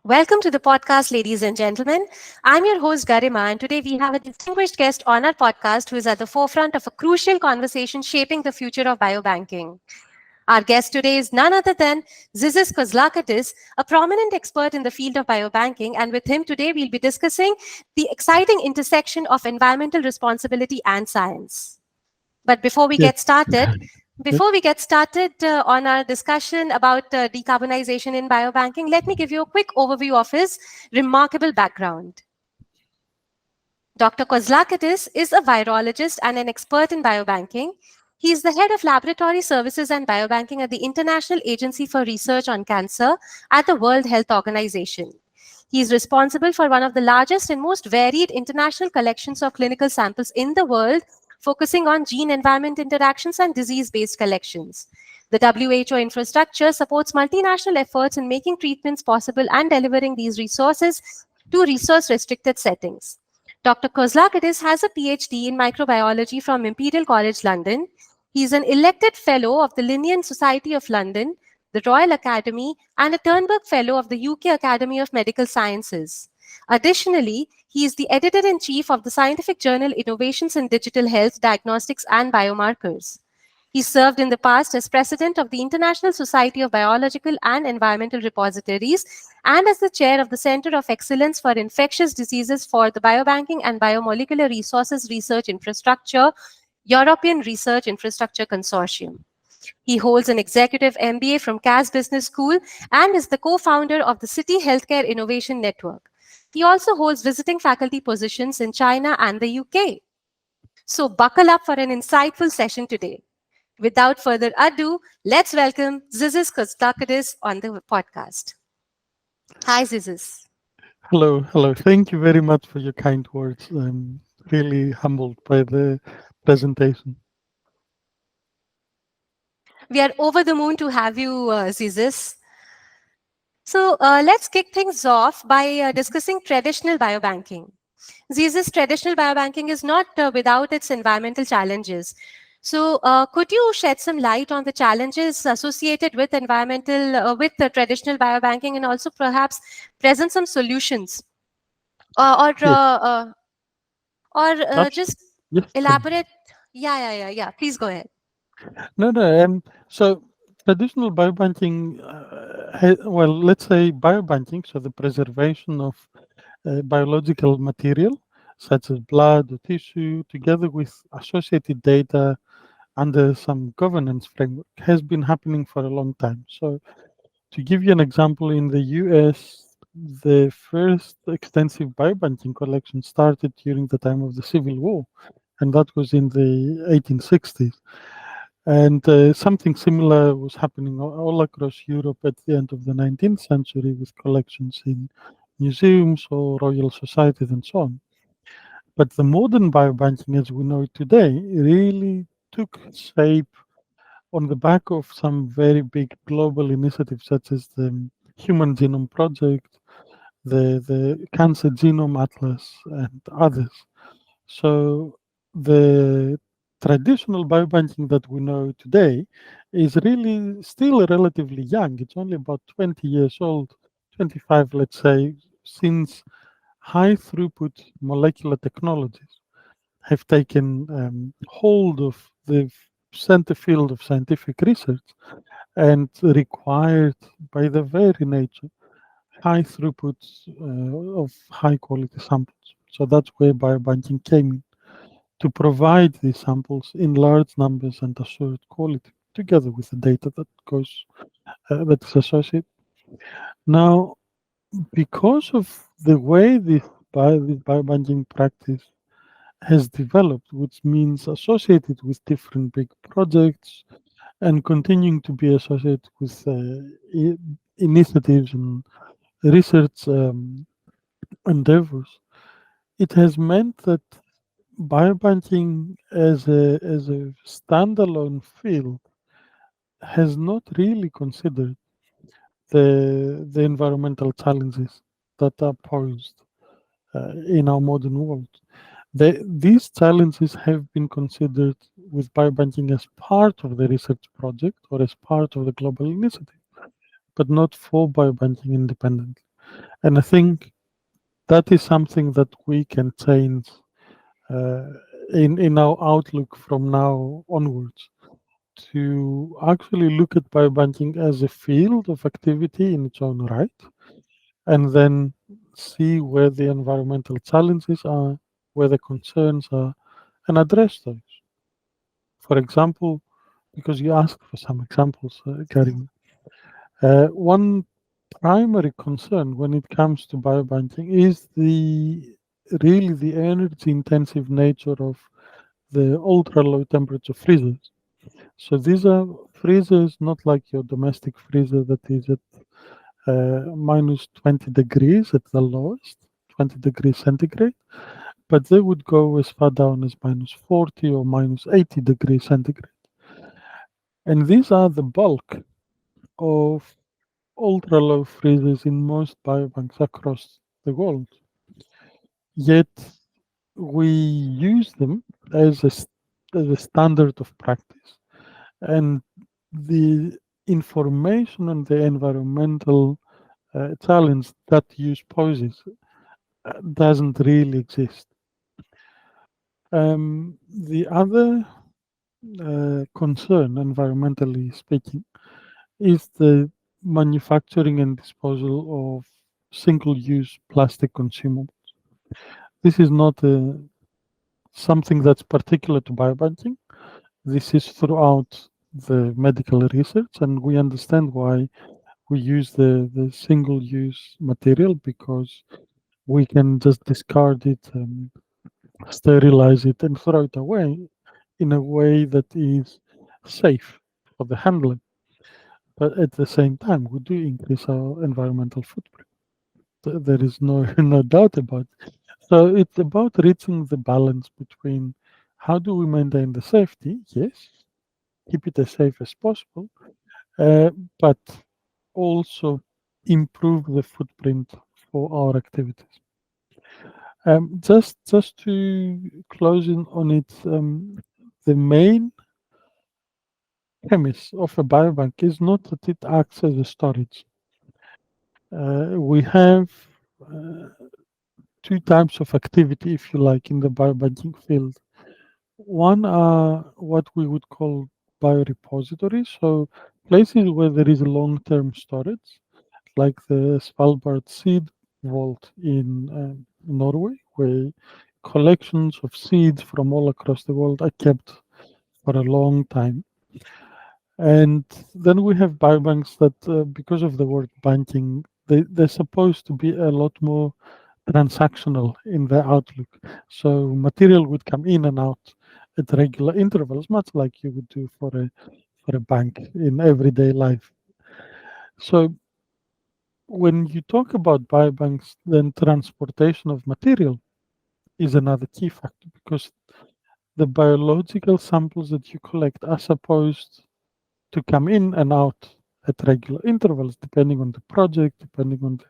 Welcome to the podcast, ladies and gentlemen. I'm your host, Garima, and today we have a distinguished guest on our podcast who is at the forefront of a crucial conversation shaping the future of biobanking. Our guest today is none other than Zizis Kozlakatis, a prominent expert in the field of biobanking, and with him today we'll be discussing the exciting intersection of environmental responsibility and science. But Yes, before we get started on our discussion about decarbonization in biobanking, let me give you a quick overview of his remarkable background. Dr. Kozlakidis is a virologist and an expert in biobanking. He is the head of laboratory services and biobanking at the International Agency for Research on Cancer at the World Health Organization. He is responsible for one of the largest and most varied international collections of clinical samples in the world, focusing on gene-environment interactions and disease-based collections. The WHO infrastructure supports multinational efforts in making treatments possible and delivering these resources to resource-restricted settings. Dr. Kozlakidis has a PhD in microbiology from Imperial College London. He is an elected Fellow of the Linnean Society of London, the Royal Academy, and a Turnberg Fellow of the UK Academy of Medical Sciences. Additionally, he is the editor-in-chief of the scientific journal Innovations in Digital Health, Diagnostics and Biomarkers. He served in the past as president of the International Society of Biological and Environmental Repositories and as the chair of the Center of Excellence for Infectious Diseases for the Biobanking and Biomolecular Resources Research Infrastructure, European Research Infrastructure Consortium. He holds an executive MBA from Cass Business School and is the co-founder of the City Healthcare Innovation Network. He also holds visiting faculty positions in China and the UK. So buckle up for an insightful session today. Without further ado, let's welcome Zizis Kostakidis on the podcast. Hi, Zizis. hello. Thank you very much for your kind words. I'm really humbled by the presentation. We are over the moon to have you, Zizis. So let's kick things off by discussing traditional biobanking. Zizis, traditional biobanking is not without its environmental challenges. So could you shed some light on the challenges associated with with the traditional biobanking and also perhaps present some solutions or Yes, just yes. elaborate? Yeah. Please go ahead. No. So traditional biobanking, let's say biobanking, so the preservation of biological material such as blood or tissue, together with associated data under some governance framework, has been happening for a long time. So to give you an example, in the US, the first extensive biobanking collection started during the time of the Civil War, and that was in the 1860s. And something similar was happening all across Europe at the end of the 19th century with collections in museums or royal societies and so on. But the modern biobanking as we know it today really took shape on the back of some very big global initiatives such as the Human Genome Project, the Cancer Genome Atlas, and others. So the traditional biobanking that we know today is really still relatively young. It's only about 20 years old, 25, let's say, since high throughput molecular technologies have taken hold of the center field of scientific research and required by the very nature high throughput of high quality samples. So that's where biobanking came in, to provide these samples in large numbers and assured quality, together with the data that is associated. Now, because of the way this biobanking practice has developed, which means associated with different big projects and continuing to be associated with initiatives and research endeavors, it has meant that biobanking as a standalone field has not really considered the environmental challenges that are posed in our modern world. These challenges have been considered with biobanking as part of the research project or as part of the global initiative, but not for biobanking independently. And I think that is something that we can change uh, in our outlook from now onwards, to actually look at biobanking as a field of activity in its own right, and then see where the environmental challenges are, where the concerns are, and address those. For example, because you asked for some examples, Karim, one primary concern when it comes to biobanking is the energy intensive nature of the ultra low temperature freezers. So these are freezers not like your domestic freezer that is at minus 20 degrees at the lowest, 20 degrees centigrade, but they would go as far down as minus 40 or minus 80 degrees centigrade. And these are the bulk of ultra low freezers in most biobanks across the world. Yet we use them as as a standard of practice. And the information on the environmental challenge that use poses doesn't really exist. The other concern, environmentally speaking, is the manufacturing and disposal of single-use plastic consumables. This is not something that's particular to biobanking. This is throughout the medical research, and we understand why we use the single-use material, because we can just discard it, sterilize it, and throw it away in a way that is safe for the handling. But at the same time, we do increase our environmental footprint. There is no no doubt about it. So it's about reaching the balance between how do we maintain the safety, yes, keep it as safe as possible, uh, but also improve the footprint for our activities. Just to close in on it, the main premise of a biobank is not that it acts as a storage. We have uh, two types of activity, if you like, in the biobanking field. One are what we would call biorepositories, so places where there is long-term storage, like the Svalbard seed vault in Norway, where collections of seeds from all across the world are kept for a long time. And then we have biobanks that, because of the word banking, they're supposed to be a lot more transactional in their outlook. So material would come in and out at regular intervals, much like you would do for a bank in everyday life. So when you talk about biobanks, then transportation of material is another key factor, because the biological samples that you collect are supposed to come in and out at regular intervals, depending on the project, depending on the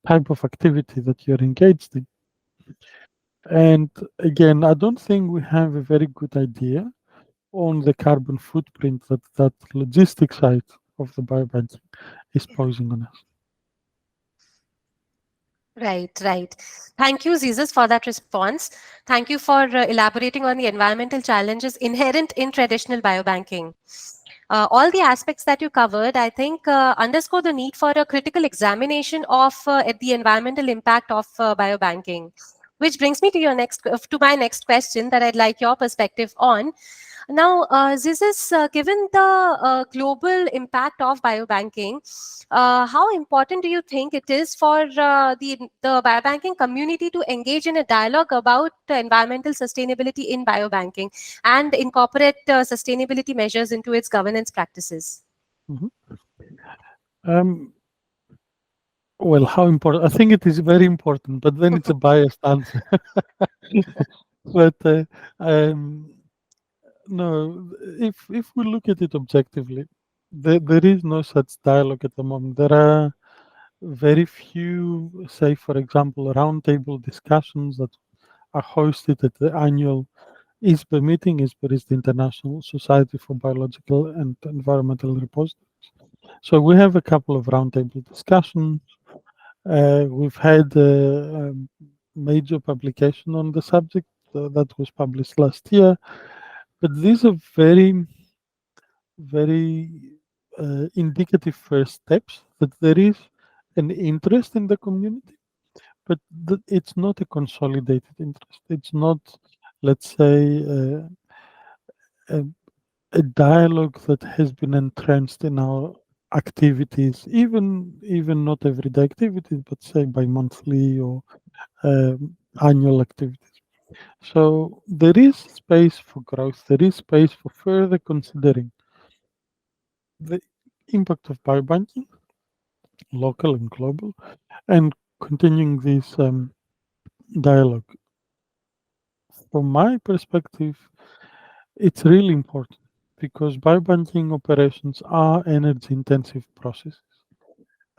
type of activity that you're engaged in. And again, I don't think we have a very good idea on the carbon footprint that that logistic side of the biobanking is posing on us. Right, right. Thank you, Jesus, for that response. Thank you for elaborating on the environmental challenges inherent in traditional biobanking. All the aspects that you covered, I think, underscore the need for a critical examination of the environmental impact of biobanking. Which brings me to to my next question that I'd like your perspective on. Now, this is given the global impact of biobanking. How important do you think it is for the biobanking community to engage in a dialogue about environmental sustainability in biobanking and incorporate sustainability measures into its governance practices? Mhm. Um, well, how important? I think it is very important, but then it's a biased answer. But no, if we look at it objectively, there is no such dialogue at the moment. There are very few, say, for example, roundtable discussions that are hosted at the annual ISBE meeting. ISBE is the International Society for Biological and Environmental Repositories. So we have a couple of roundtable discussions. We've had a major publication on the subject that was published last year, but these are very, very indicative first steps that there is an interest in the community, but it's not a consolidated interest. It's not, let's say, a, a dialogue that has been entrenched in our activities, even not everyday activities, but say bi-monthly or annual activities. So there is space for growth. There is space for further considering the impact of biobanking, local and global, and continuing this dialogue. From my perspective, it's really important because biobanking operations are energy intensive processes.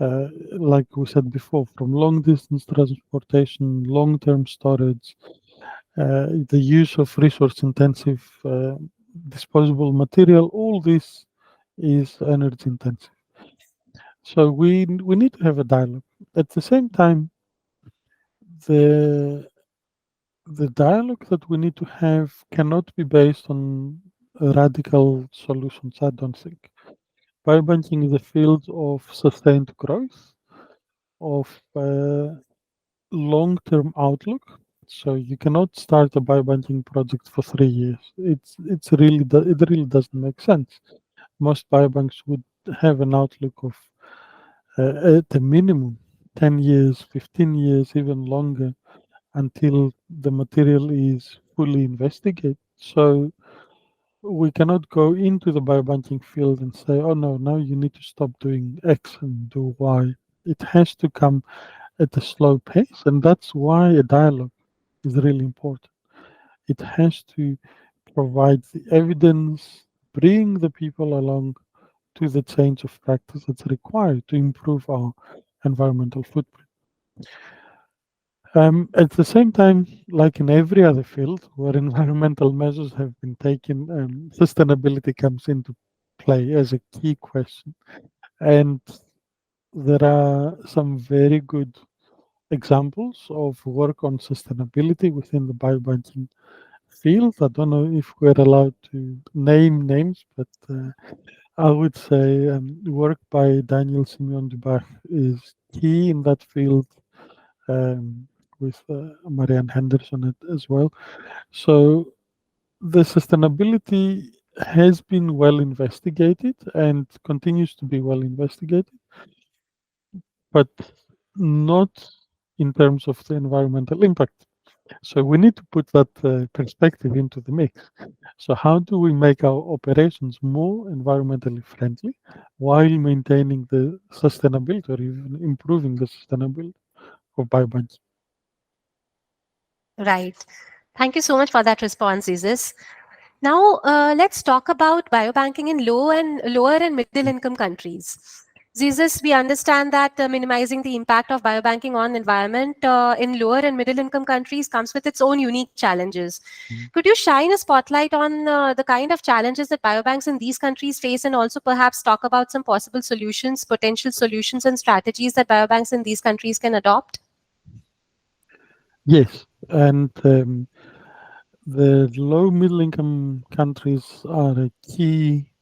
Like we said before, from long distance transportation, long term storage, the use of resource intensive disposable material, all this is energy intensive. So we need to have a dialogue. At the same time, the the dialogue that we need to have cannot be based on radical solutions, I don't think. Biobanking is a field of sustained growth, of long-term outlook. So you cannot start a biobanking project for 3 years. It really doesn't make sense. Most biobanks would have an outlook of at the minimum 10 years, 15 years, even longer until the material is fully investigated. So we cannot go into the biobanking field and say, oh no, now you need to stop doing X and do Y. It has to come at a slow pace, and that's why a dialogue is really important. It has to provide the evidence, bring the people along to the change of practice that's required to improve our environmental footprint. At the same time, like in every other field where environmental measures have been taken, sustainability comes into play as a key question. And there are some very good examples of work on sustainability within the biobanking field. I don't know if we're allowed to name names, but I would say work by Daniel Simeon Dubach is key in that field, with Marianne Henderson as well. So the sustainability has been well investigated and continues to be well investigated, but not in terms of the environmental impact. So we need to put that perspective into the mix. So how do we make our operations more environmentally friendly while maintaining the sustainability or even improving the sustainability of biobanks? Right. Thank you so much for that response, Isis. Now, let's talk about biobanking in lower and middle income countries. Jesus, we understand that minimizing the impact of biobanking on environment in lower and middle income countries comes with its own unique challenges. Mm. Could you shine a spotlight on the kind of challenges that biobanks in these countries face, and also perhaps talk about some possible solutions, potential solutions, and strategies that biobanks in these countries can adopt? Yes, and the low middle income countries are a key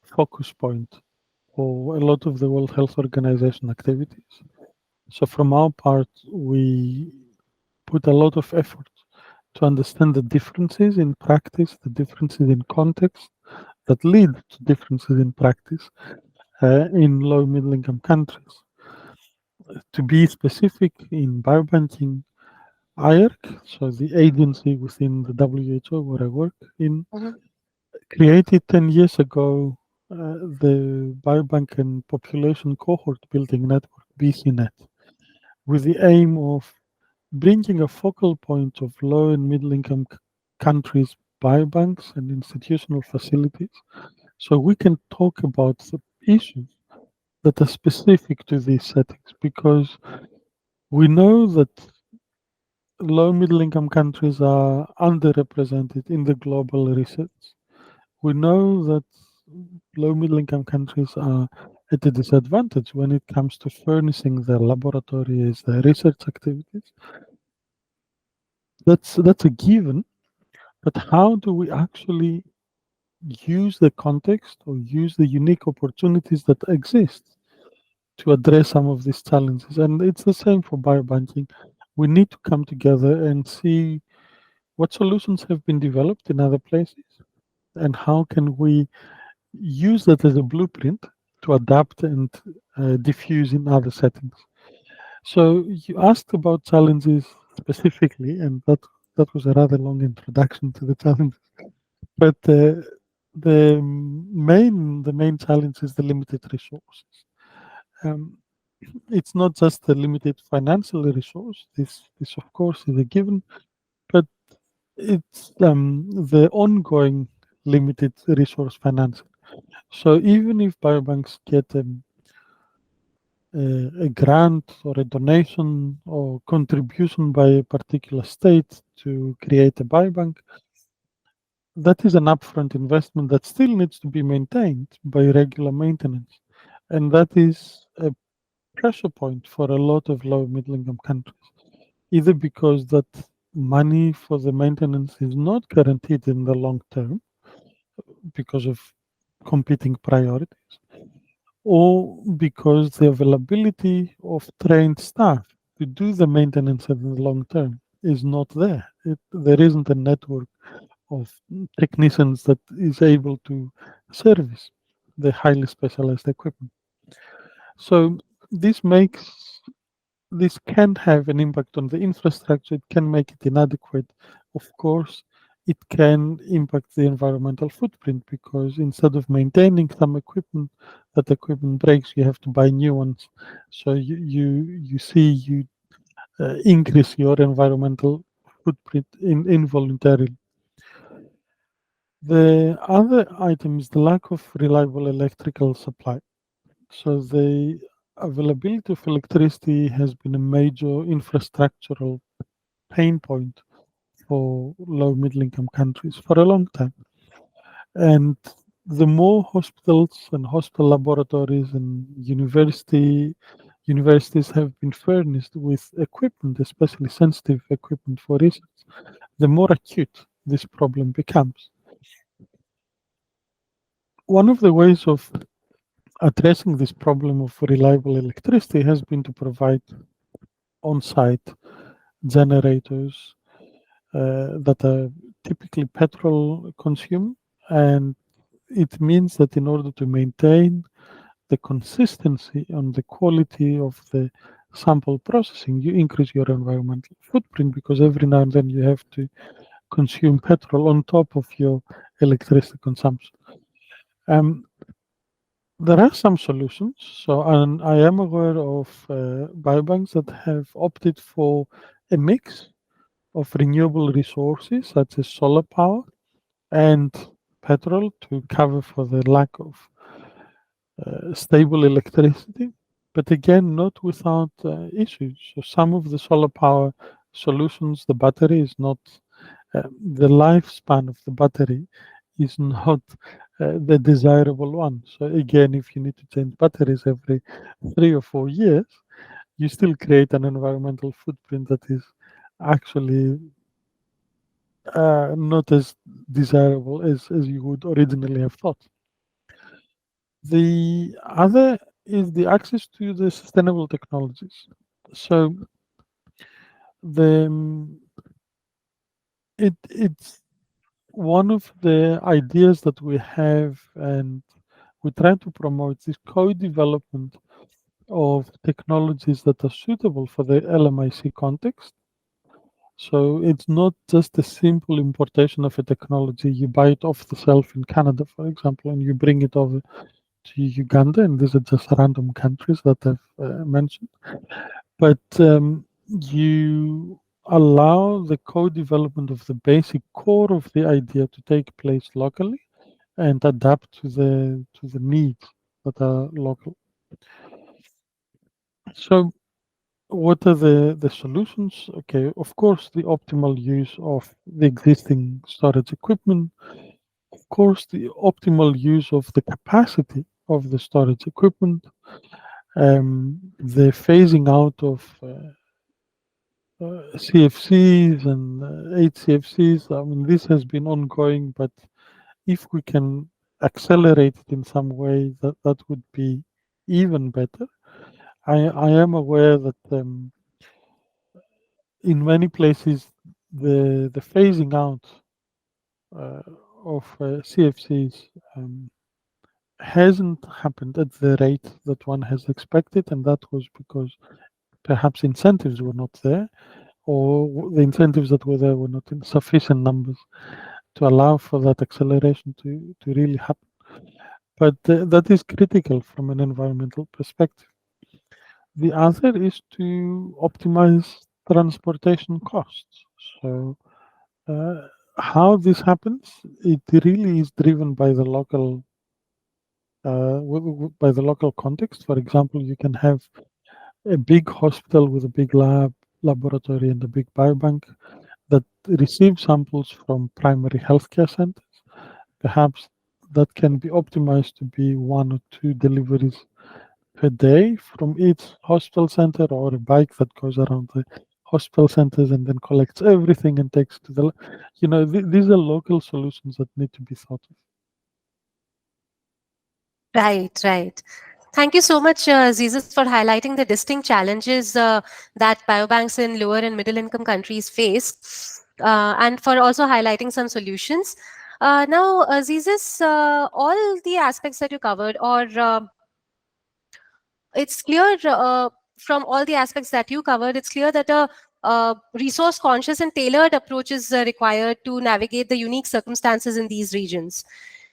focus point for a lot of the World Health Organization activities. So from our part, we put a lot of effort to understand the differences in practice, the differences in context that lead to differences in practice in low middle income countries. To be specific, in biobanking, IARC, so the agency within the WHO where I work in, Mhm. created 10 years ago the Biobank and Population Cohort Building Network, BCNet, with the aim of bringing a focal point of low and middle income countries' biobanks and institutional facilities so we can talk about the issues that are specific to these settings because we know that low middle income countries are underrepresented in the global research. We know that low middle income countries are at a disadvantage when it comes to furnishing their laboratories, their research activities. That's a given. But how do we actually use the context or use the unique opportunities that exist to address some of these challenges? And it's the same for biobanking. We need to come together and see what solutions have been developed in other places and how can we use that as a blueprint to adapt and diffuse in other settings. So you asked about challenges specifically, and that was a rather long introduction to the challenges. But the main challenge is the limited resources. Um, it's not just the limited financial resource. This of course is a given, but it's the ongoing limited resource financing. So even if biobanks get a grant or a donation or contribution by a particular state to create a biobank, that is an upfront investment that still needs to be maintained by regular maintenance. And that is a pressure point for a lot of low middle income countries, either because that money for the maintenance is not guaranteed in the long term because of competing priorities, or because the availability of trained staff to do the maintenance in the long term is not there. There isn't a network of technicians that is able to service the highly specialized equipment. So this makes this can have an impact on the infrastructure. It can make it inadequate. Of course, it can impact the environmental footprint because instead of maintaining some equipment, that equipment breaks, you have to buy new ones. So you increase your environmental footprint involuntarily. The other item is the lack of reliable electrical supply. So the availability of electricity has been a major infrastructural pain point for low middle income countries for a long time. And the more hospitals and hospital laboratories and universities have been furnished with equipment, especially sensitive equipment for research, the more acute this problem becomes. One of the ways of addressing this problem of reliable electricity has been to provide on-site generators that are typically petrol consumed, and it means that in order to maintain the consistency and the quality of the sample processing, you increase your environmental footprint because every now and then you have to consume petrol on top of your electricity consumption. Um, there are some solutions. So I am aware of biobanks that have opted for a mix of renewable resources such as solar power and petrol to cover for the lack of stable electricity, but again, not without issues. So some of the solar power solutions, the battery is not, the lifespan of the battery is not the desirable one. So again, if you need to change batteries every 3 or 4 years, you still create an environmental footprint that is actually not as desirable as you would originally have thought. The other is the access to the sustainable technologies. So the it's one of the ideas that we have, and we try to promote this co-development of technologies that are suitable for the LMIC context. So it's not just a simple importation of a technology. You buy it off the shelf in Canada, for example, and you bring it over to Uganda, and these are just random countries that I've mentioned. But you allow the co-development of the basic core of the idea to take place locally and adapt to the needs that are local. So what are the solutions? Okay, of course, the optimal use of the existing storage equipment, of course, the optimal use of the capacity of the storage equipment, the phasing out of CFCs and 8 CFCs. I mean, this has been ongoing, but if we can accelerate it in some way, that would be even better. I am aware that in many places the phasing out uh, of CFCs hasn't happened at the rate that one has expected, and that was because perhaps incentives were not there, or the incentives that were there were not in sufficient numbers to allow for that acceleration to really happen. But that is critical from an environmental perspective. The other is to optimize transportation costs. So, uh, how this happens, it really is driven by the local by the local context. For example, you can have a big hospital with a big laboratory and a big biobank that receive samples from primary healthcare centers. Perhaps that can be optimized to be 1 or 2 deliveries per day from each hospital center, or a bike that goes around the hospital centers and then collects everything and takes to the, these are local solutions that need to be thought of. Right, right. Thank you so much, Zizis, for highlighting the distinct challenges that biobanks in lower and middle income countries face, and for also highlighting some solutions. Now, Zizis, all the aspects that you covered, or it's clear from all the aspects that you covered, it's clear that a resource conscious and tailored approach is required to navigate the unique circumstances in these regions.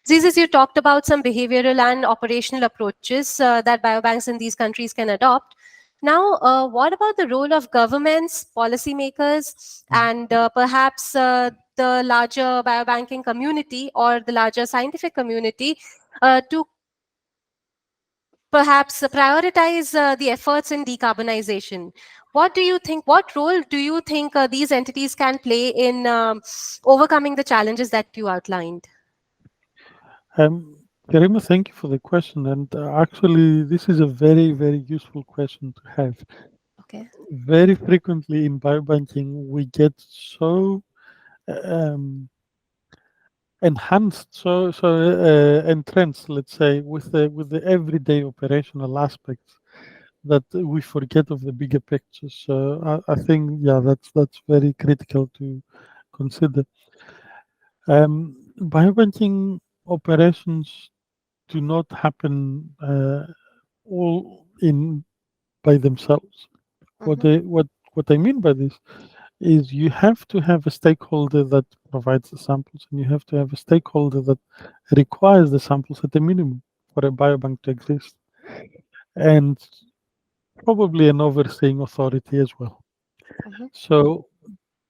Zizis, you talked about some behavioral and operational approaches that biobanks in these countries can adopt. Now, what about the role of governments, policymakers, and perhaps the larger biobanking community or the larger scientific community to perhaps prioritize the efforts in decarbonization? What do you think? What role do you think these entities can play in overcoming the challenges that you outlined? Karima, thank you for the question. And actually, this is a very, very useful question to have. Okay. Very frequently in biobanking, we get so um, enhanced, so entrenched, let's say, with the everyday operational aspects that we forget of the bigger picture. So I think, yeah, that's very critical to consider. Biobanking operations do not happen all in by themselves. What Mhm, I what what I mean by this is you have to have a stakeholder that provides the samples, and you have to have a stakeholder that requires the samples at a minimum for a biobank to exist, and probably an overseeing authority as well. mhm, So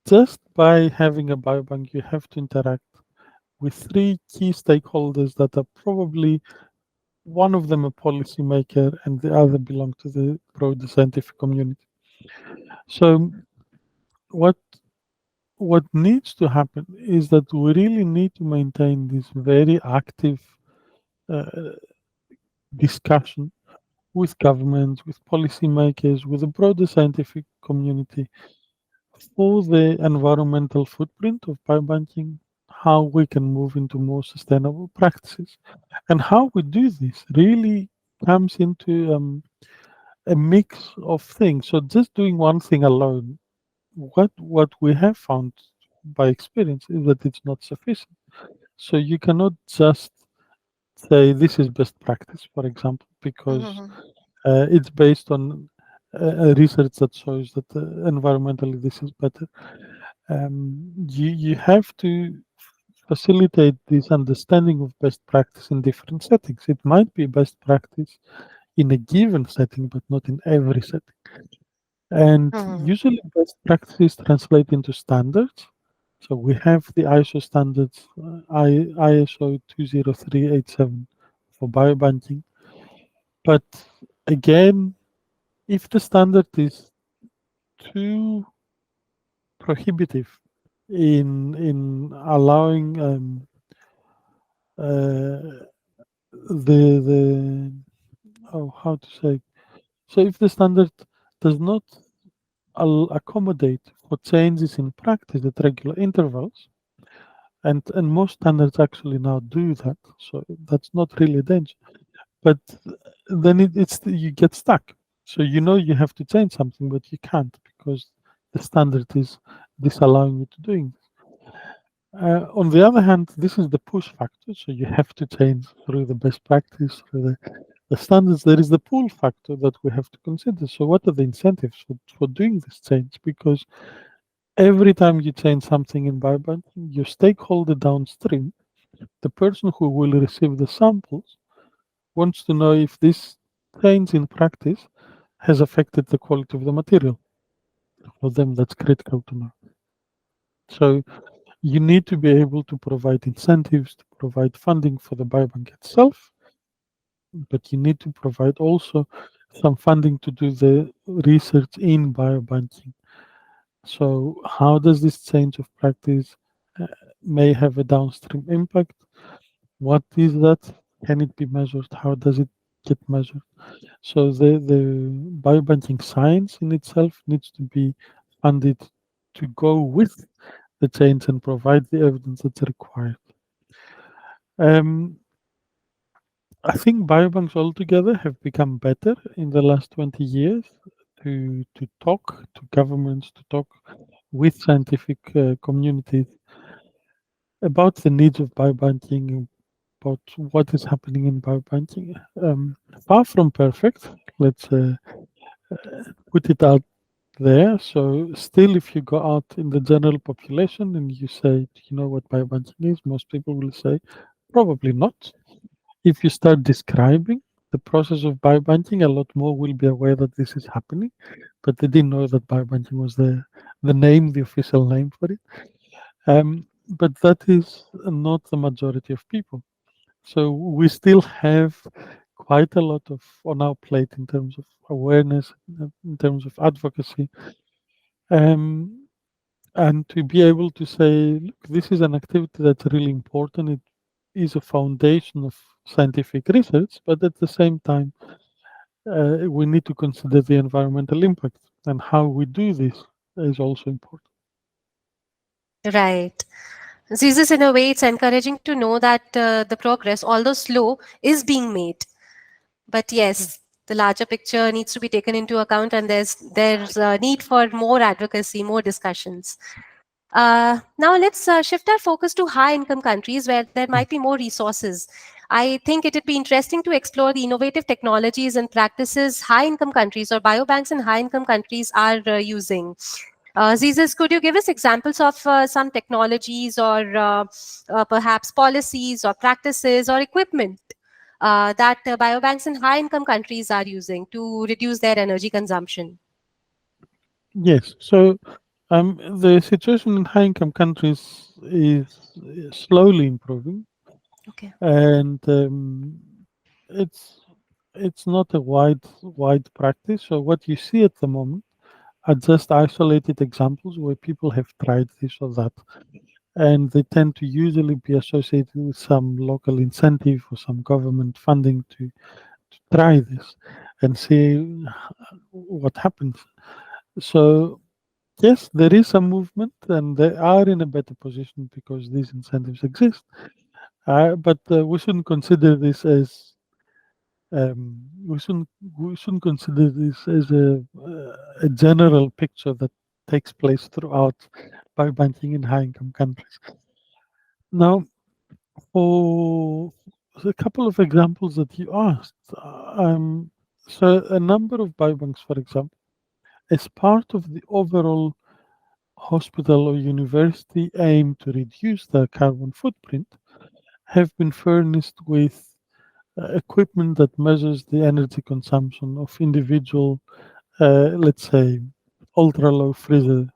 just by having a biobank, you have to interact with three key stakeholders that are probably one of them a policymaker and the other belong to the broader scientific community. So what what needs to happen is that we really need to maintain this very active uh, discussion with governments, with policymakers, with the broader scientific community for the environmental footprint of biobanking, how we can move into more sustainable practices. And how we do this really comes into a mix of things. So just doing one thing alone, what we have found by experience is that it's not sufficient. So you cannot just say this is best practice, for example, because mhm, it's based on research that shows that environmentally this is better. You have to facilitate this understanding of best practice in different settings. It might be best practice in a given setting, but not in every setting. And mhm, usually best practices translate into standards. So we have the ISO standards, ISO 20387 for biobanking. But again, if the standard is too prohibitive in allowing uh, the oh, how to say, so if the standard does not accommodate for changes in practice at regular intervals, and most standards actually now do that, so that's not really a danger. But then it's you get stuck. So you know you have to change something, but you can't because the standard is disallowing you to doing this. On the other hand, this is the push factor, so you have to change through the best practice, through the standards. There is the pull factor that we have to consider. So what are the incentives for doing this change? Because every time you change something in biobanking, your stakeholder downstream, the person who will receive the samples, wants to know if this change in practice has affected the quality of the material. For them, that's critical to know. So you need to be able to provide incentives, to provide funding for the biobank itself, but you need to provide also some funding to do the research in biobanking. So how does this change of practice may have a downstream impact? What is that? Can it be measured? How does it get measured? So the biobanking science in itself needs to be funded to go with the change and provide the evidence that's required. Um, I think biobanks altogether have become better in the last 20 years to talk to governments, to talk with scientific communities about the needs of biobanking, about what is happening in biobanking. Far from perfect, let's put it out there. So still, if you go out in the general population and you say, "Do you know what biobanking is?" Most people will say, probably not. If you start describing the process of biobanking, a lot more will be aware that this is happening, but they didn't know that biobanking was the name, the official name for it. But that is not the majority of people. So we still have quite a lot of on our plate in terms of awareness, in terms of advocacy, um, and to be able to say, look, this is an activity that's really important. It is a foundation of scientific research, but at the same time, we need to consider the environmental impact, and how we do this is also important. Right. Jesus, in a way, it's encouraging to know that the progress, although slow, is being made. But yes, the larger picture needs to be taken into account, and there's a need for more advocacy, more discussions. Now let's shift our focus to high-income countries where there might be more resources. I think it would be interesting to explore the innovative technologies and practices high-income countries or biobanks in high-income countries are using. Zizes, could you give us examples of some technologies or perhaps policies or practices or equipment that biobanks in high-income countries are using to reduce their energy consumption? Yes. So the situation in high-income countries is slowly improving, Okay. and it's it's not a wide practice. So what you see at the moment are just isolated examples where people have tried this or that, and they tend to usually be associated with some local incentive or some government funding to try this and see what happens. So yes, there is some movement, and they are in a better position because these incentives exist. But we shouldn't consider this as we shouldn't consider this as a general picture that takes place throughout biobanking in high-income countries. Now, for a couple of examples that you asked, so a number of biobanks, for example, as part of the overall hospital or university aim to reduce their carbon footprint, have been furnished with equipment that measures the energy consumption of individual, let's say, ultra low freezers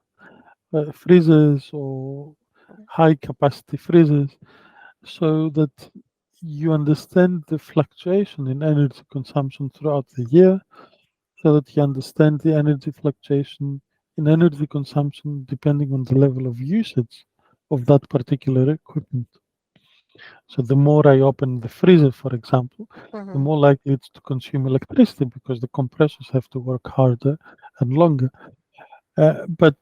or high capacity freezers, so that you understand the fluctuation in energy consumption throughout the year, so that you understand the energy fluctuation in energy consumption depending on the level of usage of that particular equipment. So the more I open the freezer, for example, the Mhm. more likely it's to consume electricity because the compressors have to work harder and longer. But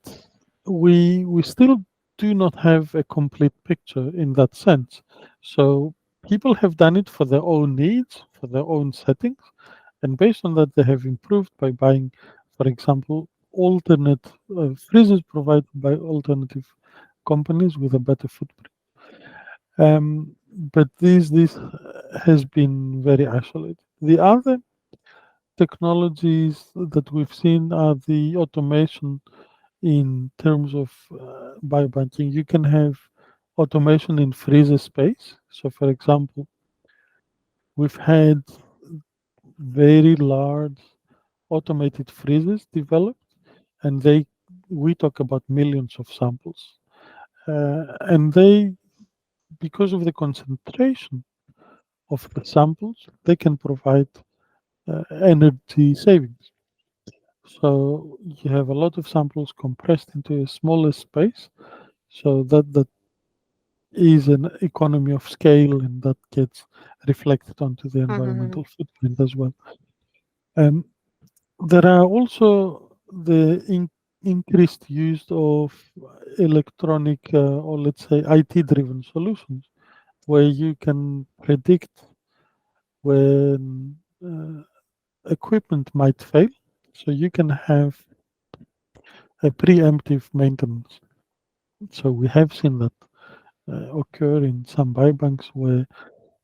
we still do not have a complete picture in that sense. So people have done it for their own needs, for their own settings, and based on that, they have improved by buying, for example, alternate freezers provided by alternative companies with a better footprint. But this has been very isolated. The other technologies that we've seen are the automation in terms of biobanking. You can have automation in freezer space. So, for example, we've had very large automated freezers developed, and we talk about millions of samples, and because of the concentration of the samples, they can provide energy savings. So you have a lot of samples compressed into a smaller space. So that is an economy of scale, and that gets reflected onto the Mhm. environmental footprint as well. Um, there are also the increased use of electronic or let's say IT-driven solutions, where you can predict when equipment might fail. So you can have a preemptive maintenance. So we have seen that occur in some biobanks where,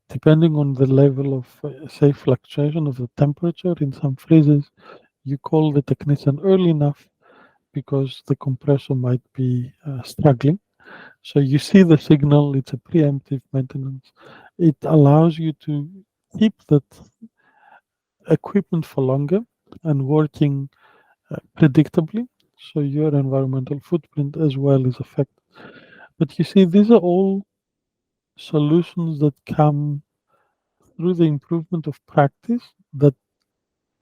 depending on the level of, say, fluctuation of the temperature in some freezers, you call the technician early enough because the compressor might be struggling. So you see the signal, it's a preemptive maintenance. It allows you to keep that equipment for longer and working predictably. So your environmental footprint as well is affected. But you see, these are all solutions that come through the improvement of practice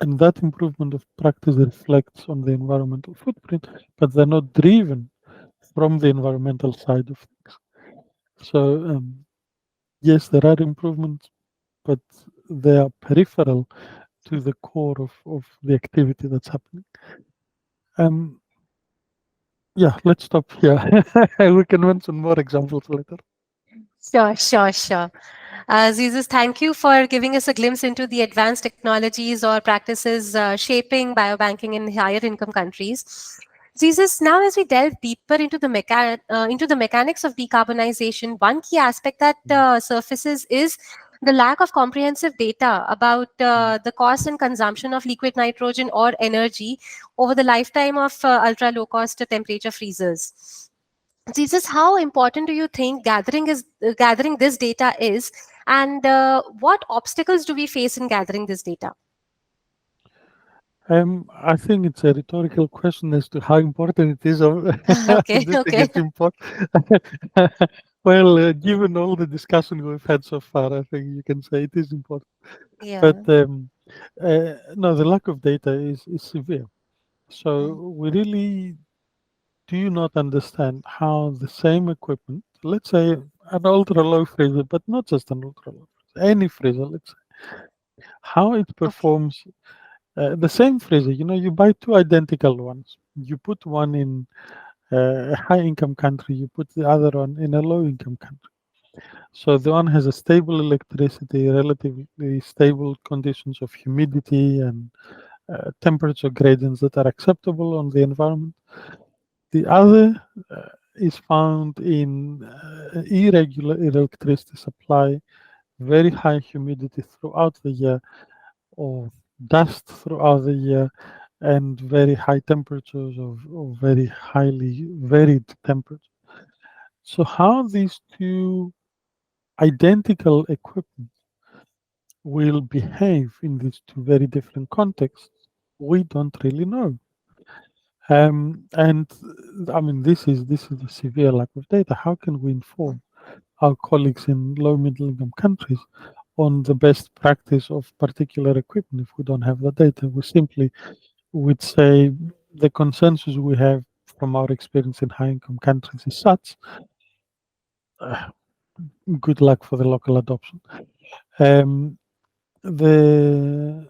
and that improvement of practice reflects on the environmental footprint, but they're not driven from the environmental side of things. So yes, there are improvements, but they are peripheral to the core of the activity that's happening. Um, yeah, let's stop here. We can mention more examples later. Sure, sure, sure. Zizis, thank you for giving us a glimpse into the advanced technologies or practices shaping biobanking in higher income countries. Zizis, now as we delve deeper into the mechanics of decarbonization, one key aspect that Mm, surfaces is the lack of comprehensive data about mm. the cost and consumption of liquid nitrogen or energy over the lifetime of ultra low cost temperature freezers. Jesus, how important do you think gathering this data is, and what obstacles do we face in gathering this data? I think it's a rhetorical question as to how important it is for Okay, this to okay, get import. Well, given all the discussion we've had so far, I think you can say it is important. But yeah. no, the lack of data is severe. So we really do not understand how the same equipment, let's say an ultra low freezer, but not just an ultra low freezer, any freezer, let's say, how it Okay. performs. The same freezer, you buy two identical ones. You put one in a high income country, you put the other one in a low income country. So the one has a stable electricity, relatively stable conditions of humidity and temperature gradients that are acceptable on the environment. The other is found in irregular electricity supply, very high humidity throughout the year, or dust throughout the year, and very high temperatures or very highly varied temperatures. So how these two identical equipment will behave in these two very different contexts, we don't really know. And I mean, this is a severe lack of data. How can we inform our colleagues in low middle income countries on the best practice of particular equipment if we don't have the data? We simply would say the consensus we have from our experience in high income countries is such. Uh, good luck for the local adoption. Um, the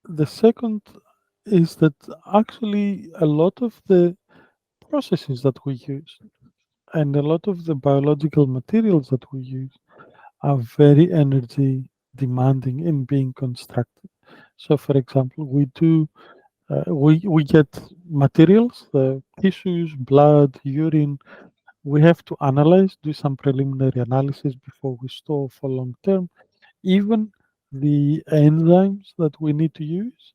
the second is that actually a lot of the processes that we use and a lot of the biological materials that we use are very energy demanding in being constructed. So, for example, we get materials, the tissues, blood, urine. We have to analyze, do some preliminary analysis before we store for long term. Even the enzymes that we need to use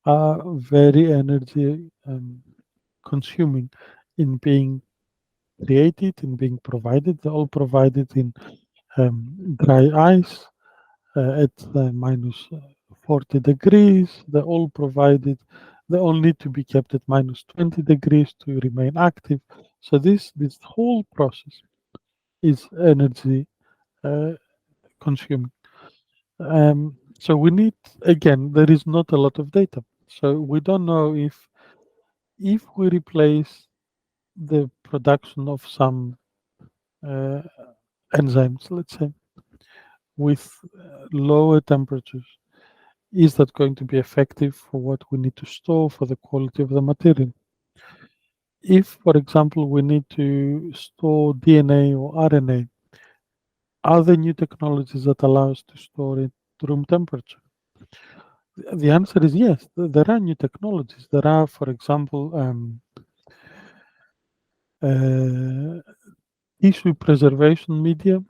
are very energy consuming in being created, in being provided. They're all provided in dry ice at minus 40 degrees. They're all provided. They all need to be kept at minus 20 degrees to remain active. So this whole process is energy uh, consuming. So we need, again, there is not a lot of data. So we don't know if we replace the production of some uh, enzymes, let's say, with lower temperatures, is that going to be effective for what we need to store, for the quality of the material? If, for example, we need to store DNA or RNA, are there new technologies that allow us to store it room temperature? The answer is yes. There are new technologies. There are, for example, uh, tissue preservation media,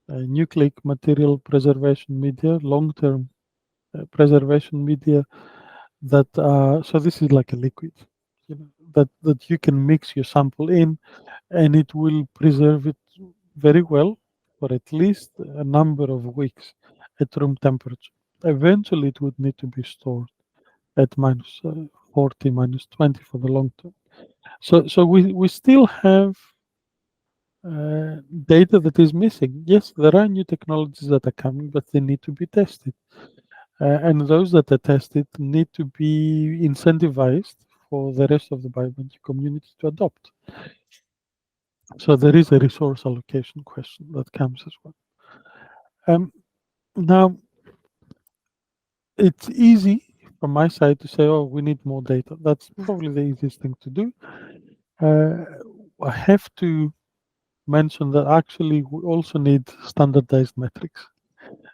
nucleic material preservation media, long-term preservation media that so this is like a liquid, that you can mix your sample in, and it will preserve it very well for at least a number of weeks at room temperature. Eventually, it would need to be stored at minus 40, minus 20 for the long term. So we still have data that is missing. Yes, there are new technologies that are coming, but they need to be tested. And those that are tested need to be incentivized for the rest of the biobanking community to adopt. So there is a resource allocation question that comes as well. Now, it's easy from my side to say, oh, we need more data. That's probably the easiest thing to do. I have to mention that actually we also need standardized metrics.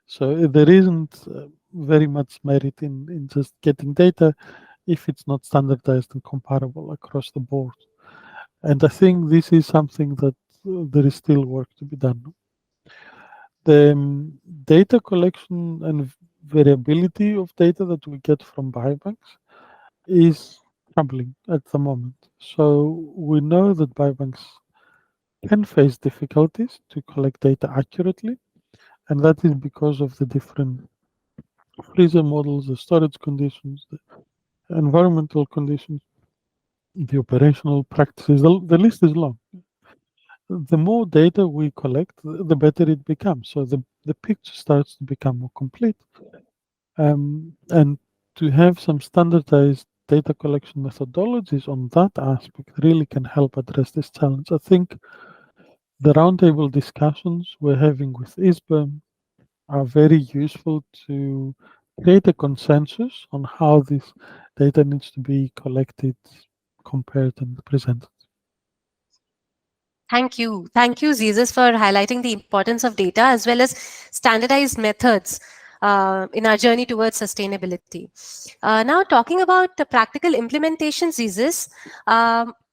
So there isn't very much merit in just getting data if it's not standardized and comparable across the board. And I think this is something that there is still work to be done. The data collection and variability of data that we get from biobanks is troubling at the moment. So we know that biobanks can face difficulties to collect data accurately, and that is because of the different freezer models, the storage conditions, the environmental conditions, the operational practices. The list is long. The more data we collect, the better it becomes. So the picture starts to become more complete. And to have some standardized data collection methodologies on that aspect really can help address this challenge. I think the roundtable discussions we're having with ISBA are very useful to create a consensus on how this data needs to be collected, compared, and presented. Thank you. Thank you, Jesus, for highlighting the importance of data as well as standardized methods in our journey towards sustainability. Now, talking about the practical implementation, Jesus,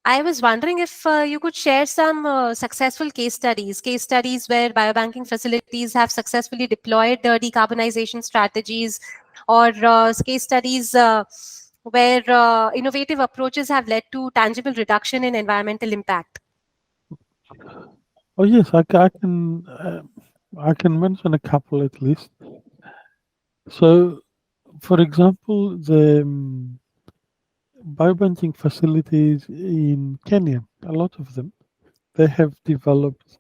I was wondering if you could share some successful case studies where biobanking facilities have successfully deployed decarbonization strategies, or case studies where innovative approaches have led to tangible reduction in environmental impact. Oh yes, I can mention a couple at least. So, for example, the biobanking facilities in Kenya, a lot of them, they have developed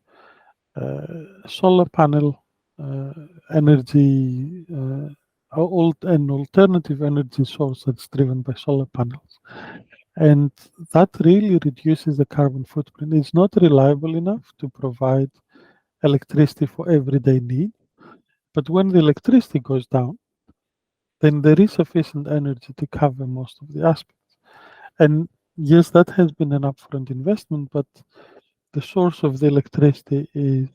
solar panel uh, energy, an alternative energy source that's driven by solar panels. And that really reduces the carbon footprint. It's not reliable enough to provide electricity for everyday need. But when the electricity goes down, then there is sufficient energy to cover most of the aspects. And yes, that has been an upfront investment, but the source of the electricity is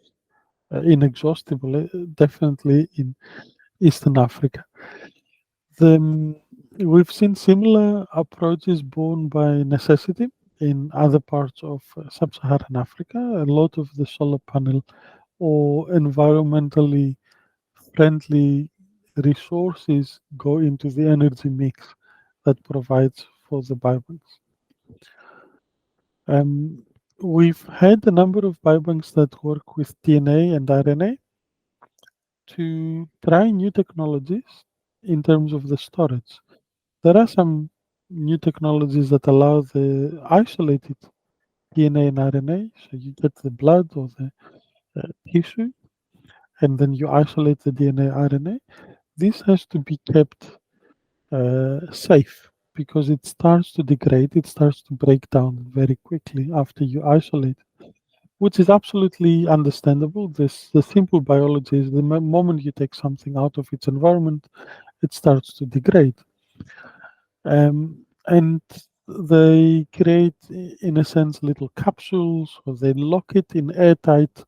inexhaustible, definitely in Eastern Africa. We've seen similar approaches born by necessity in other parts of sub-Saharan Africa. A lot of the solar panel or environmentally friendly resources go into the energy mix that provides for the biobanks. We've had a number of biobanks that work with DNA and RNA to try new technologies in terms of the storage. There are some new technologies that allow the isolated DNA and RNA. So you get the blood or the tissue, and then you isolate the DNA, RNA. This has to be kept safe because it starts to degrade, it starts to break down very quickly after you isolate, which is absolutely understandable. The simple biology is the moment you take something out of its environment, it starts to degrade. And they create, in a sense, little capsules, or they lock it in airtight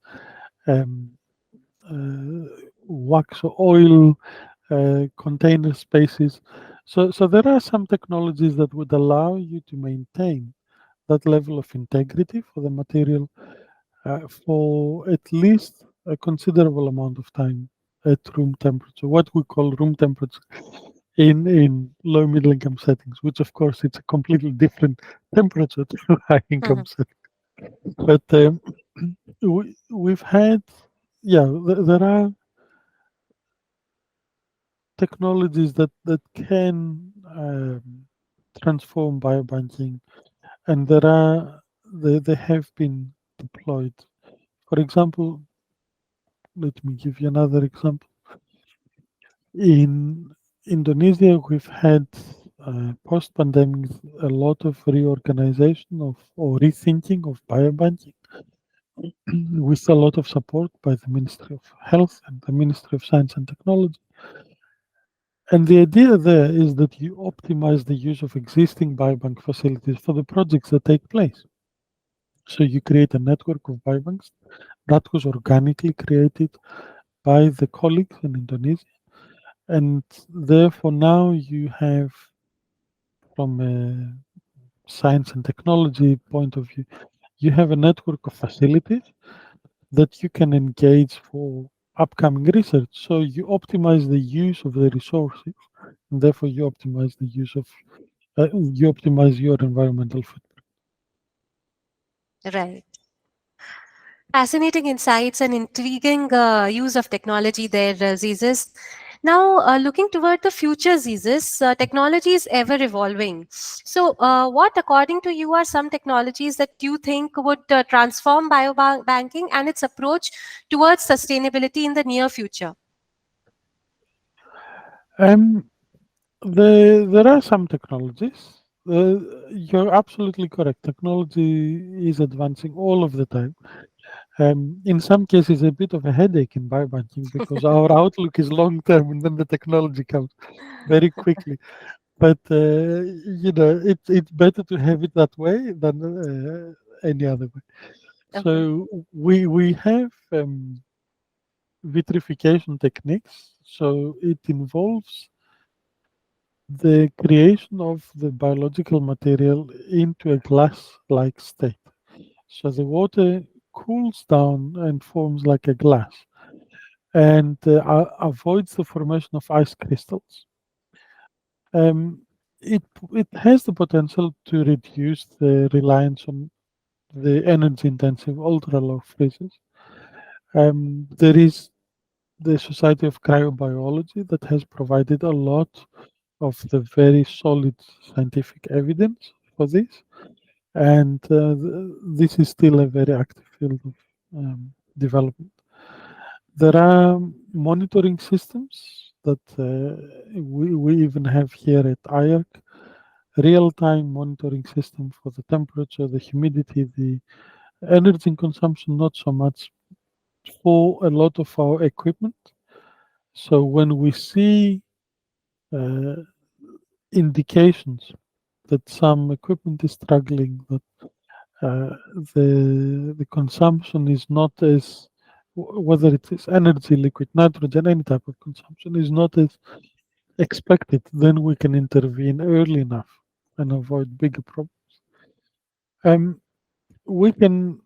um, wax or oil container spaces. So there are some technologies that would allow you to maintain that level of integrity for the material for at least a considerable amount of time at room temperature, what we call room temperature in low middle income settings, which of course it's a completely different temperature to high income Mhm. settings. But we've had, yeah, there are technologies that can transform biobanking, and they have been deployed. For example, let me give you another example. In Indonesia, we've had post-pandemic a lot of reorganization of or rethinking of biobanking with a lot of support by the Ministry of Health and the Ministry of Science and Technology. And the idea there is that you optimize the use of existing biobank facilities for the projects that take place. So you create a network of biobanks that was organically created by the colleagues in Indonesia. And therefore, now you have, from a science and technology point of view, you have a network of facilities that you can engage for upcoming research. So you optimize the use of the resources, and therefore you optimize the use of you optimize your environmental footprint. Right. Fascinating insights and intriguing use of technology there, Zizis. Now, looking toward the future, Zizis, technology is ever evolving. So, what, according to you, are some technologies that you think would transform biobanking and its approach towards sustainability in the near future? Um, there are some technologies. You're absolutely correct. Technology is advancing all of the time. In some cases, a bit of a headache in biobanking because our outlook is long term, and then the technology comes very quickly. But it's better to have it that way than any other way. Okay. So we have vitrification techniques. So it involves the creation of the biological material into a glass-like state. So the water cools down and forms like a glass, and avoids the formation of ice crystals. Um, it has the potential to reduce the reliance on the energy-intensive ultra-low freezers. There is the Society of Cryobiology that has provided a lot of the very solid scientific evidence for this, and this is still a very active field of development. There are monitoring systems that we even have here at IARC, real-time monitoring system for the temperature, the humidity, the energy consumption, not so much for a lot of our equipment. So when we see uh, indications that some equipment is struggling, that uh, the consumption is not as whether it is energy, liquid nitrogen, any type of consumption is not as expected, then we can intervene early enough and avoid bigger problems. Um, we can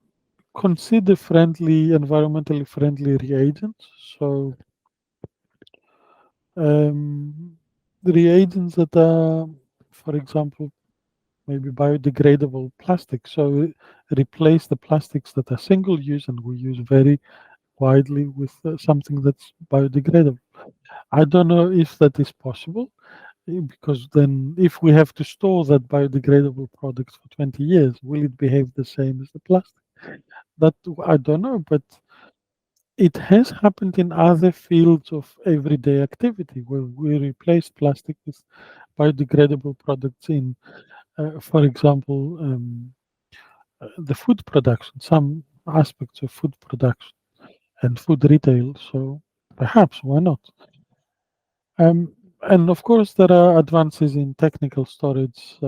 consider environmentally friendly reagents. So the reagents that are, for example, maybe biodegradable plastic. So replace the plastics that are single use and we use very widely with something that's biodegradable. I don't know if that is possible because then if we have to store that biodegradable product for 20 years, will it behave the same as the plastic? That I don't know, but it has happened in other fields of everyday activity where we replace plastic with biodegradable products in, for example, the food production, some aspects of food production and food retail. So perhaps why not? And of course, there are advances in technical storage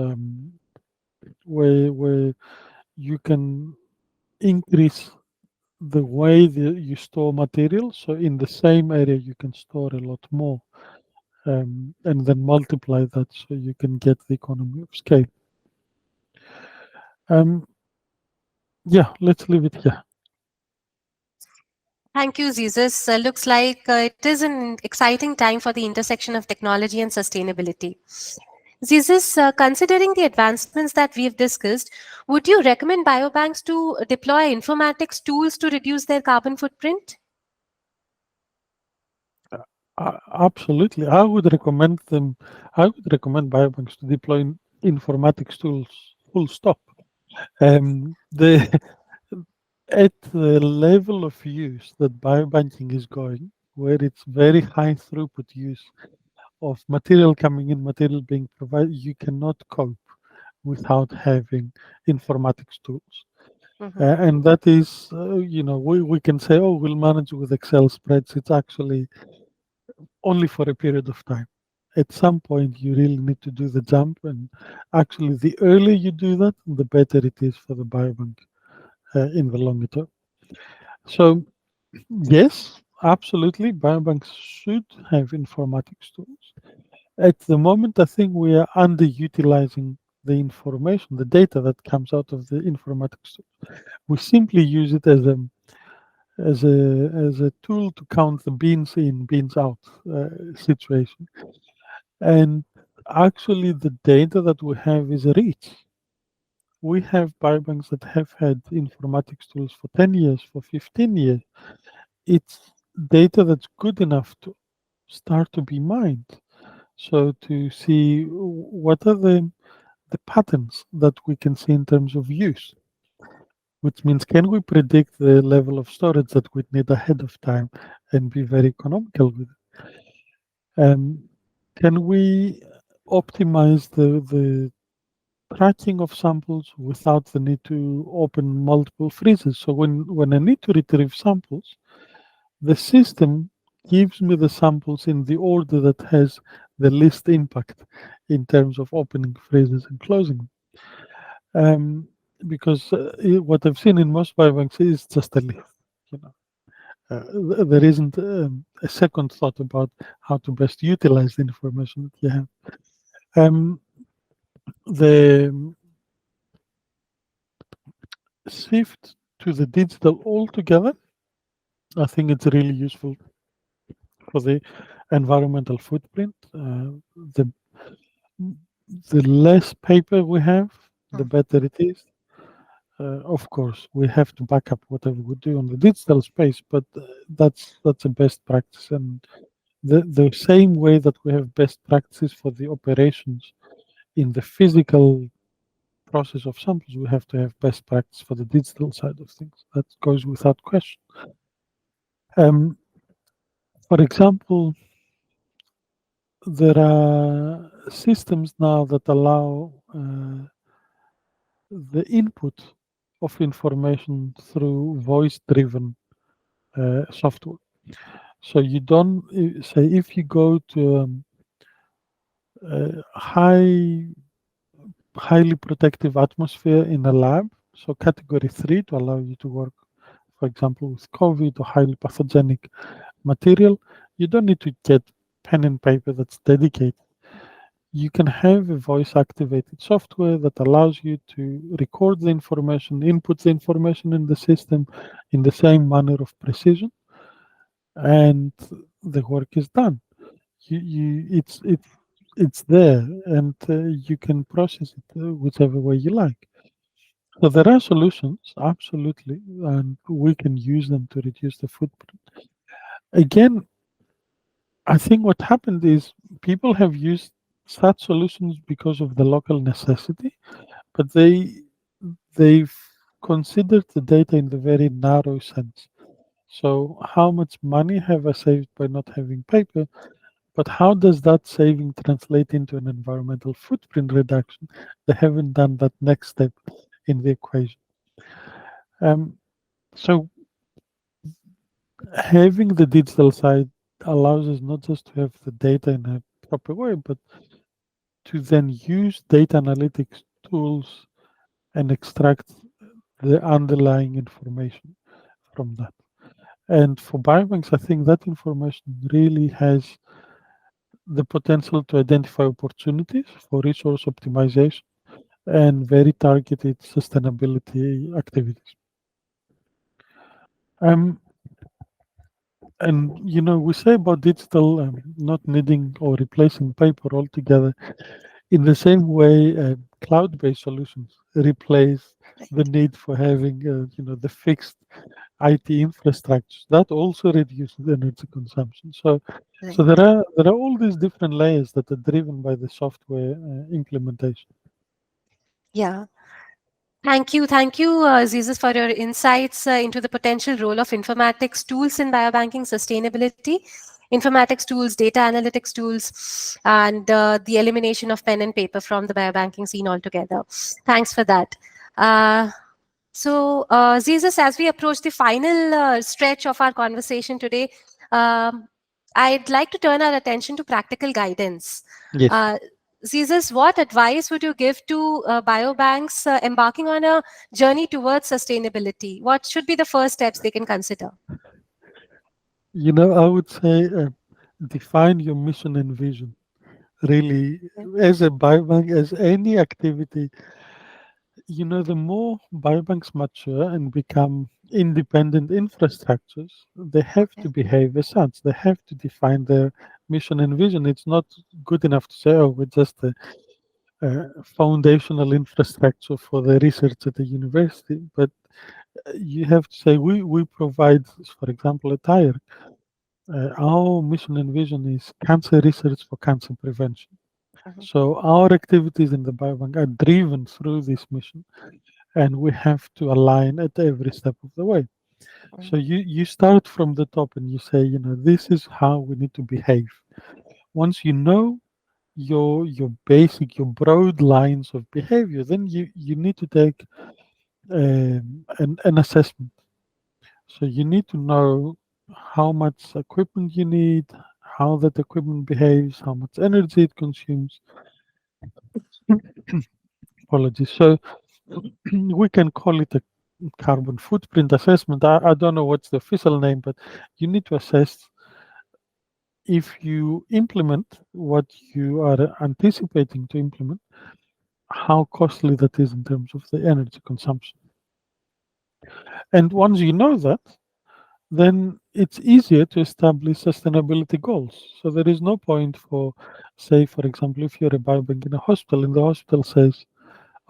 where you can increase the way that you store materials. So in the same area, you can store a lot more, and then multiply that so you can get the economy of scale. Yeah, let's leave it here. Thank you, Jesus. Looks like it is an exciting time for the intersection of technology and sustainability. Jesus, considering the advancements that we've discussed, would you recommend biobanks to deploy informatics tools to reduce their carbon footprint? Absolutely, I would recommend them. I would recommend biobanks to deploy informatics tools. Full stop. The At the level of use that biobanking is going, where it's very high throughput use of material coming in, material being provided, you cannot cope without having informatics tools. Mhm. And that is, we can say, oh, we'll manage with Excel spreads. It's actually only for a period of time. At some point, you really need to do the jump. And actually, the earlier you do that, the better it is for the biobank in the longer term. So, yes, absolutely, biobanks should have informatics tools. At the moment, I think we are underutilizing the information, the data that comes out of the informatics tool. We simply use it as a tool to count the beans in, beans out situation. And actually, the data that we have is rich. We have biobanks that have had informatics tools for 10 years, for 15 years. It's data that's good enough to start to be mined. So to see what are the patterns that we can see in terms of use, which means can we predict the level of storage that we need ahead of time and be very economical with it? Can we optimize the tracking of samples without the need to open multiple freezers? So when I need to retrieve samples, the system gives me the samples in the order that has the least impact in terms of opening freezers and closing them. Because what I've seen in most biobanks is just a list. You know, there isn't a second thought about how to best utilize the information that you have. Um, the shift to the digital altogether, I think it's really useful for the environmental footprint. The less paper we have, the Mm. better it is. Of course, we have to back up whatever we do on the digital space, but that's a best practice. And the same way that we have best practices for the operations in the physical process of samples, we have to have best practice for the digital side of things. That goes without question. Um, for example, there are systems now that allow the input of information through voice-driven software. So you don't say if you go to highly protective atmosphere in a lab, so category 3 to allow you to work, for example, with COVID or highly pathogenic material, you don't need to get pen and paper that's dedicated. You can have a voice activated software that allows you to record the information, input the information in the system in the same manner of precision, and the work is done. It's there, and you can process it whichever way you like. So there are solutions, absolutely, and we can use them to reduce the footprint. Again, I think what happened is people have used such solutions because of the local necessity, but they've considered the data in the very narrow sense. So how much money have I saved by not having paper? But how does that saving translate into an environmental footprint reduction? They haven't done that next step in the equation. Um, so having the digital side allows us not just to have the data in a proper way, but to then use data analytics tools and extract the underlying information from that. And for biobanks, I think that information really has the potential to identify opportunities for resource optimization and very targeted sustainability activities. Um, and we say about digital not needing or replacing paper altogether. In the same way, cloud-based solutions replace the Right. need for having, the fixed IT infrastructure. That also reduces energy consumption. So Right. there are all these different layers that are driven by the software implementation. Yeah. Thank you, Zizes, for your insights into the potential role of informatics tools in biobanking sustainability, informatics tools, data analytics tools, and the elimination of pen and paper from the biobanking scene altogether. Thanks for that. Uh, Zizes, as we approach the final stretch of our conversation today, um, I'd like to turn our attention to practical guidance. Yes. Uh, Zizes, what advice would you give to biobanks embarking on a journey towards sustainability? What should be the first steps they can consider? I would say define your mission and vision. Really, Yeah. as a biobank, as any activity, the more biobanks mature and become independent infrastructures, they have to Okay. behave as such. They have to define their mission and vision. It's not good enough to say, oh, we're just a foundational infrastructure for the research at the university. But you have to say, we provide, for example, a tire. Our mission and vision is cancer research for cancer prevention. Mhm, So our activities in the biobank are driven through this mission, and we have to align at every step of the way. So mhm, you start from the top and you say, this is how we need to behave. Once you know your basic, your broad lines of behavior, then you need to take an assessment. So you need to know how much equipment you need, how that equipment behaves, how much energy it consumes. Apologies. So we can call it a carbon footprint assessment. I don't know what's the official name, but you need to assess if you implement what you are anticipating to implement, how costly that is in terms of the energy consumption. And once you know that, then it's easier to establish sustainability goals. So there is no point for, say, for example, if you're a biobank in a hospital, and the hospital says,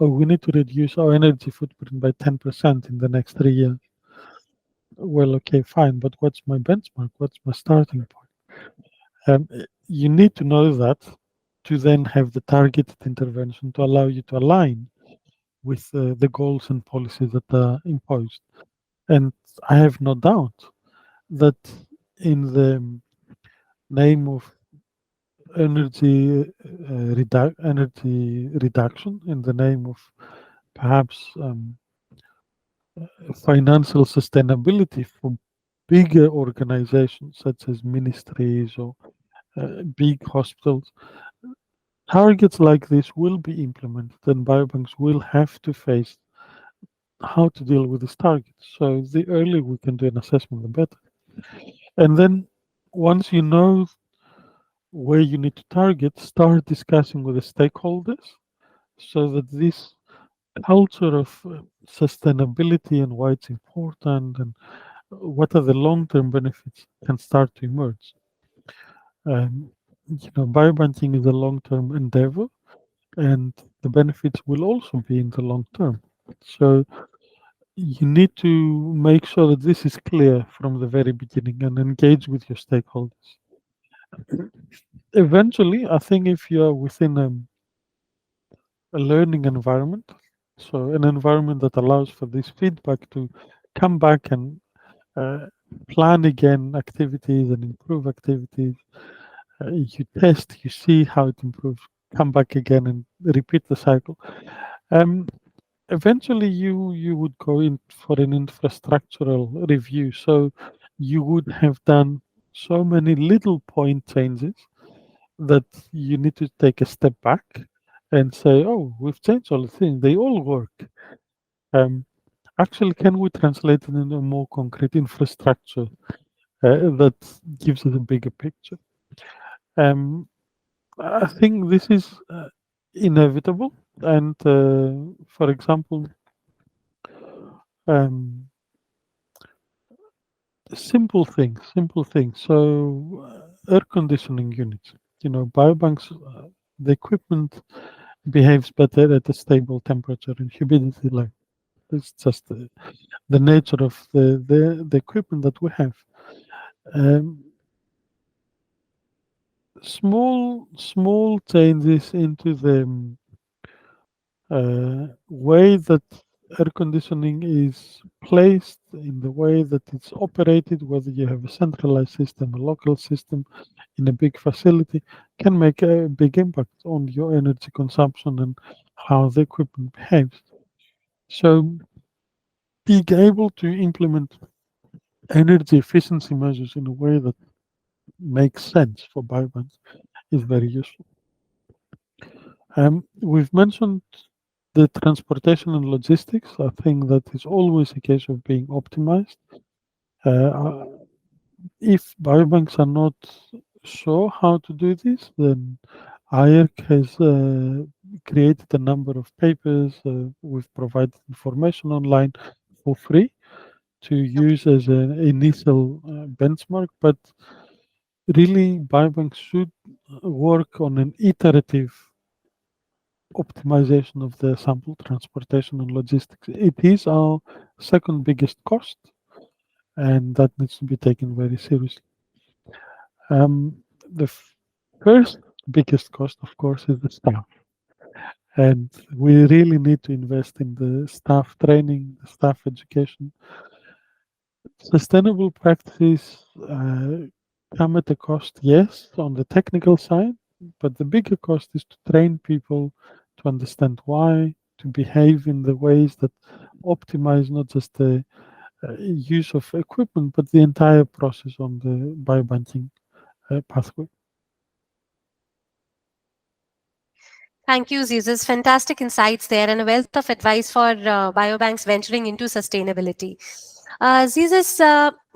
oh, we need to reduce our energy footprint by 10% in the next 3 years. Well, okay, fine, but what's my benchmark? What's my starting point? You need to know that to then have the targeted intervention to allow you to align with the goals and policies that are imposed. And I have no doubt that in the name of energy reduction, in the name of perhaps financial sustainability for bigger organizations such as ministries or big hospitals, targets like this will be implemented, and biobanks will have to face how to deal with these targets. So the earlier we can do an assessment, the better. And then once you know where you need to target, start discussing with the stakeholders so that this culture of sustainability and why it's important and what are the long-term benefits can start to emerge. Biobanking is a long-term endeavor, and the benefits will also be in the long term. So you need to make sure that this is clear from the very beginning and engage with your stakeholders. Eventually, I think if you're within a learning environment, so an environment that allows for this feedback to come back and uh, plan again activities and improve activities. You test, you see how it improves, come back again and repeat the cycle. Um, Eventually, you would go in for an infrastructural review. So you would have done so many little point changes that you need to take a step back and say, "Oh, we've changed all the things; they all work." Um, Actually, can we translate it into a more concrete infrastructure that gives us a bigger picture? Um, I think this is inevitable, and for example, um, simple things. So, air conditioning units. Biobanks. The equipment behaves better at a stable temperature and humidity level. It's just the nature of the equipment that we have. Um, small changes into the way that air conditioning is placed, in the way that it's operated, whether you have a centralized system, a local system, in a big facility, can make a big impact on your energy consumption and how the equipment behaves. So being able to implement energy efficiency measures in a way that makes sense for biobanks is very useful. We've mentioned the transportation and logistics. I think that is always a case of being optimized. Uh, if biobanks are not sure how to do this, then IARC has created a number of papers. We've provided information online for free to Okay. use as an initial benchmark, but really biobanks should work on an iterative optimization of the sample transportation and logistics. It is our second biggest cost, and that needs to be taken very seriously. The first biggest cost, of course, is the staff, and we really need to invest in the staff training, the staff education. Sustainable practices come at a cost, yes, on the technical side, but the bigger cost is to train people to understand why, to behave in the ways that optimize not just the use of equipment, but the entire process on the biobanking pathway. Thank you, Zizes. Fantastic insights there and a wealth of advice for biobanks venturing into sustainability. Zizes,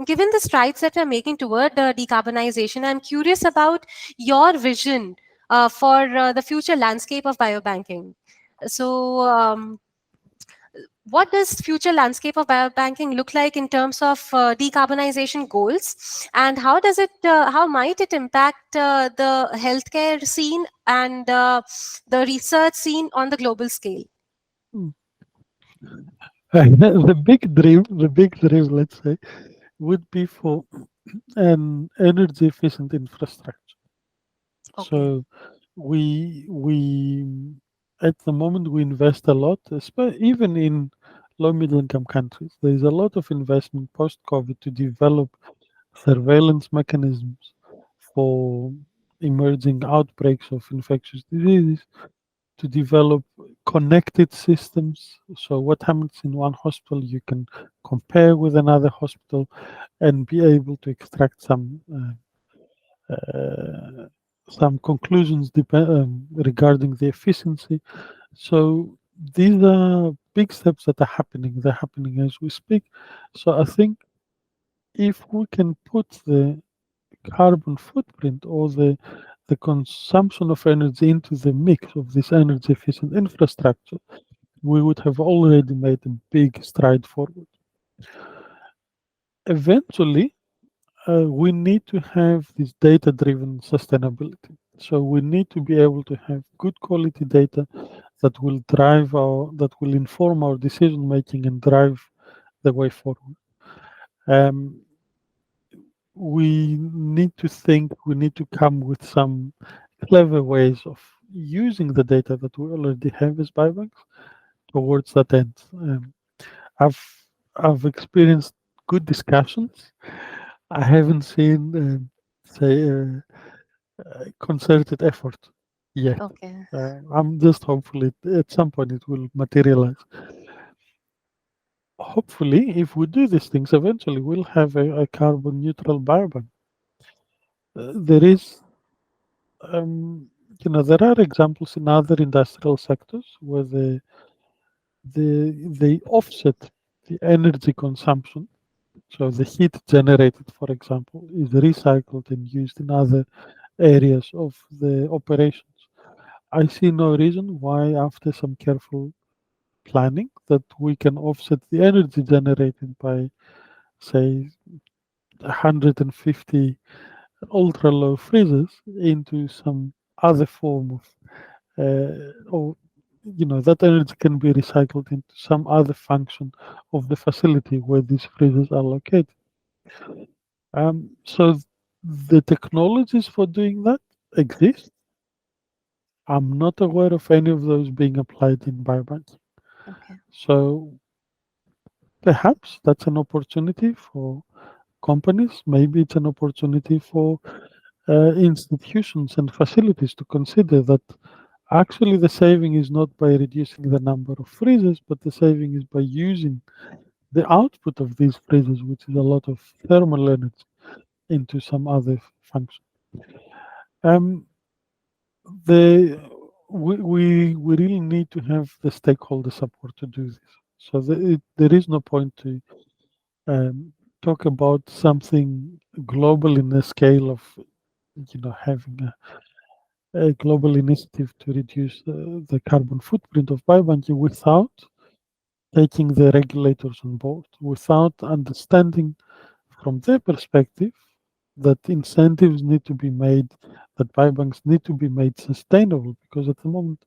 given the strides that we're making toward decarbonization, I'm curious about your vision for the future landscape of biobanking. So, what does future landscape of biobanking look like in terms of decarbonization goals, and how might it impact the healthcare scene and the research scene on the global scale? Mm. The big dream, let's say, would be for an energy efficient infrastructure. Okay. So we at the moment we invest a lot, even in low middle income countries. There is a lot of investment post COVID to develop surveillance mechanisms for emerging outbreaks of infectious diseases, to develop connected systems. So what happens in one hospital, you can compare with another hospital and be able to extract some conclusions regarding the efficiency. So these are big steps that are happening. They're happening as we speak. So I think if we can put the carbon footprint or the consumption of energy into the mix of this energy efficient infrastructure, we would have already made a big stride forward. Eventually, we need to have this data driven sustainability. So we need to be able to have good quality data that will that will inform our decision making and drive the way forward. Um, we need to think, we need to come with some clever ways of using the data that we already have as biobanks towards that end. I've I've experienced good discussions. I haven't seen, say, concerted effort yet. Okay. I'm just hopeful at some point it will materialize. Hopefully, if we do these things, eventually we'll have a carbon neutral biobank. There is, there are examples in other industrial sectors where they offset the energy consumption. So the heat generated, for example, is recycled and used in other areas of the operations. I see no reason why, after some careful planning, that we can offset the energy generated by, say, 150 ultra low freezers into some other form of, or that energy can be recycled into some other function of the facility where these freezers are located. So the technologies for doing that exist. I'm not aware of any of those being applied in biobanking. Okay. So perhaps that's an opportunity for companies. Maybe it's an opportunity for institutions and facilities to consider that actually the saving is not by reducing the number of freezers, but the saving is by using the output of these freezers, which is a lot of thermal energy, into some other function. Um, the we really need to have the stakeholder support to do this. So there is no point to um, talk about something global in the scale of having a global initiative to reduce the carbon footprint of biobanking without taking the regulators on board, without understanding from their perspective that incentives need to be made, that biobanks need to be made sustainable, because at the moment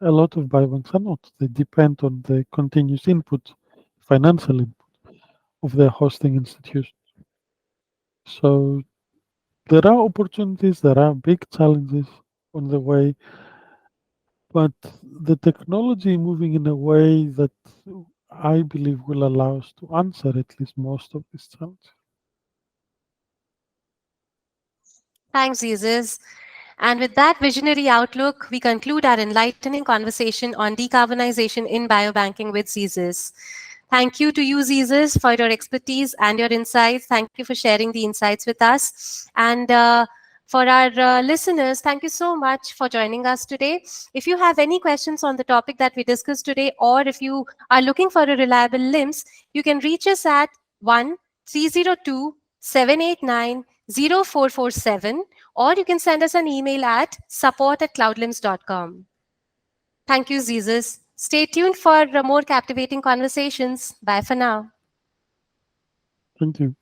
a lot of biobanks are not. They depend on the continuous input, financial input of their hosting institutions. So there are opportunities, there are big challenges on the way, but the technology moving in a way that I believe will allow us to answer at least most of these challenges. Thanks, Jesus. And with that visionary outlook, we conclude our enlightening conversation on decarbonization in biobanking with Zizes. Thank you to you, Zizes, for your expertise and your insights. Thank you for sharing the insights with us. And for our listeners, thank you so much for joining us today. If you have any questions on the topic that we discussed today, or if you are looking for a reliable LIMS, you can reach us at 1-302-789-0447, or you can send us an email at support@cloudlims.com. Thank you, Jesus. Stay tuned for more captivating conversations. Bye for now. Thank you.